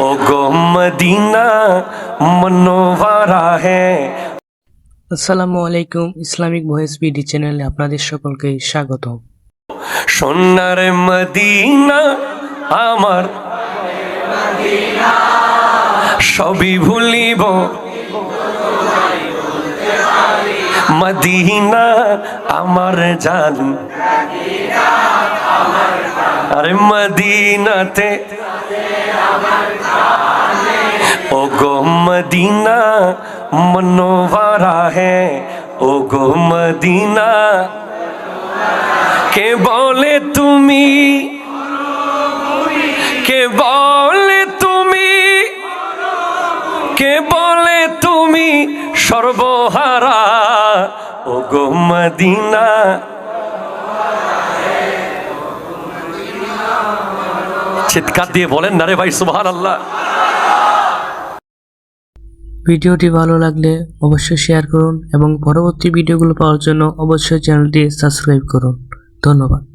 ओ गो Medina मनोवारा है। আসসালামু আলাইকুম, ইসলামিক ভয়েস বিডি চ্যানেলে আপনাদের সকলকে স্বাগত। সোনার মদিনা আমার সবই ভুলিব, মদিনা আমার জান, আরে মদিনাতে ओ गो मदीना मनोवारा है। ओ गो मदीना के बोले तुमी, के बोले तुमी, के बोले तुमी सर्वहारा। ओ गो मदीना চিৎকার দিয়ে বলেন না রে ভাই সুবহানাল্লাহ। ভিডিওটি ভালো লাগলে অবশ্যই শেয়ার করুন এবং পরবর্তী ভিডিওগুলো পাওয়ার জন্য অবশ্যই চ্যানেলটি সাবস্ক্রাইব করুন। ধন্যবাদ।